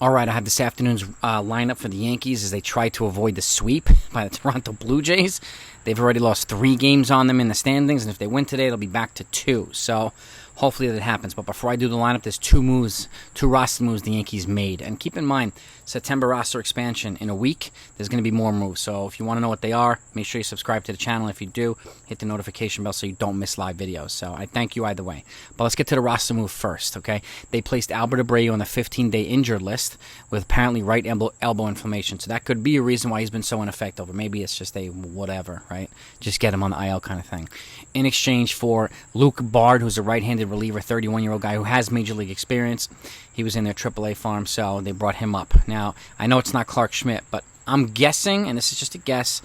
All right, I have this afternoon's lineup for the Yankees as they try to avoid the sweep by the Toronto Blue Jays. They've already lost 3 games on them in the standings, and if they win today, it'll be back to 2. So hopefully that happens. But before I do the lineup, there's 2 roster moves the Yankees made. And keep in mind, September roster expansion in a week, there's going to be more moves. So if you want to know what they are, make sure you subscribe to the channel. If you do, hit the notification bell so you don't miss live videos. So I thank you either way. But let's get to the roster move first, okay? They placed Albert Abreu on the 15-day injured list with apparently right elbow inflammation. So that could be a reason why he's been so ineffective. Or maybe it's just a whatever, right? Just get him on the IL kind of thing. In exchange for Luke Bard, who's a right-handed reliever, 31-year-old guy who has Major League experience. He was in their AAA farm, so they brought him up. Now, I know it's not Clark Schmidt, but I'm guessing, and this is just a guess,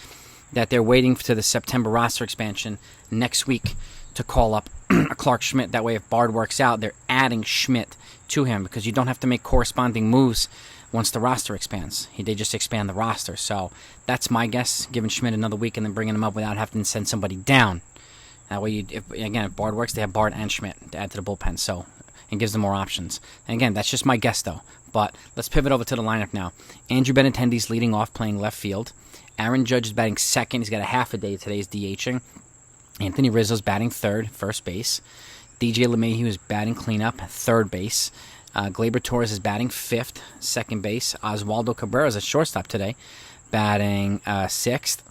that they're waiting to the September roster expansion next week to call up Clark Schmidt. That way, if Bard works out, they're adding Schmidt to him because you don't have to make corresponding moves once the roster expands. They just expand the roster. So that's my guess, giving Schmidt another week and then bringing him up without having to send somebody down. That way, if Bard works, they have Bard and Schmidt to add to the bullpen. So it gives them more options. And again, that's just my guess, though. But let's pivot over to the lineup now. Andrew Benintendi's leading off, playing left field. Aaron Judge is batting second. He's got a half a day today. He's DHing. Anthony Rizzo's batting third, first base. DJ LeMahieu is batting cleanup, third base. Gleyber Torres is batting fifth, second base. Oswaldo Cabrera is at shortstop today, batting sixth.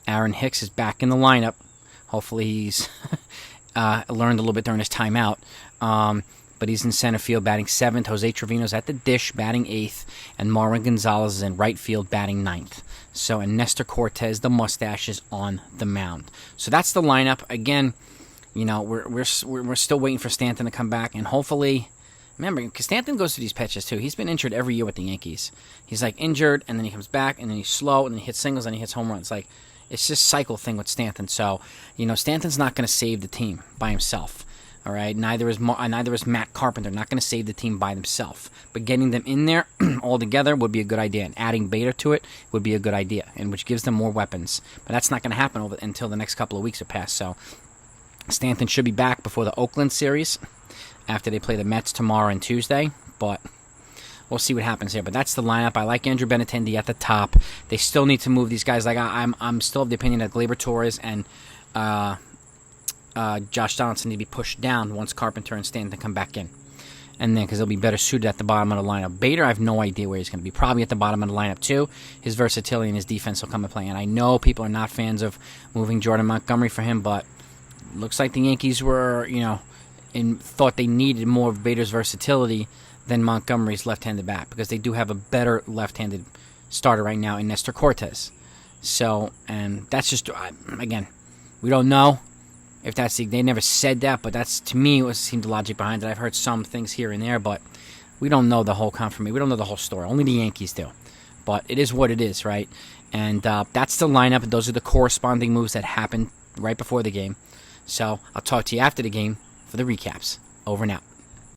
Aaron Hicks is back in the lineup. Hopefully he's learned a little bit during his timeout. But he's in center field batting seventh. Jose Trevino's at the dish batting eighth. And Marwin Gonzalez is in right field batting ninth. So, and Nestor Cortez, the mustache, is on the mound. So that's the lineup. Again, you know, we're still waiting for Stanton to come back. And hopefully, remember, because Stanton goes through these pitches too. He's been injured every year with the Yankees. He's like injured, and then he comes back, and then he's slow, and then he hits singles, and he hits home runs. Like, it's just cycle thing with Stanton. So, you know, Stanton's not going to save the team by himself. All right, neither is Matt Carpenter. Not going to save the team by themselves, but getting them in there all together would be a good idea, and adding Bader to it would be a good idea, and which gives them more weapons. But that's not going to happen until the next couple of weeks have passed. So Stanton should be back before the Oakland series, after they play the Mets tomorrow and Tuesday. But we'll see what happens here. But that's the lineup. I like Andrew Benintendi at the top. They still need to move these guys. Like I'm still of the opinion that Gleyber Torres and Josh Donaldson need to be pushed down once Carpenter and Stanton come back in. And then, because they'll be better suited at the bottom of the lineup. Bader, I have no idea where he's going to be. Probably at the bottom of the lineup, too. His versatility and his defense will come into play. And I know people are not fans of moving Jordan Montgomery for him, but looks like the Yankees were, you know, thought they needed more of Bader's versatility than Montgomery's left-handed bat, because they do have a better left-handed starter right now in Nestor Cortez. So, and that's just, again, we don't know if that's they never said that, but that's, to me, what seemed the logic behind it. I've heard some things here and there, but we don't know the whole confirmation. We don't know the whole story. Only the Yankees do. But it is what it is, right? And that's the lineup. Those are the corresponding moves that happened right before the game. So I'll talk to you after the game for the recaps. Over and out.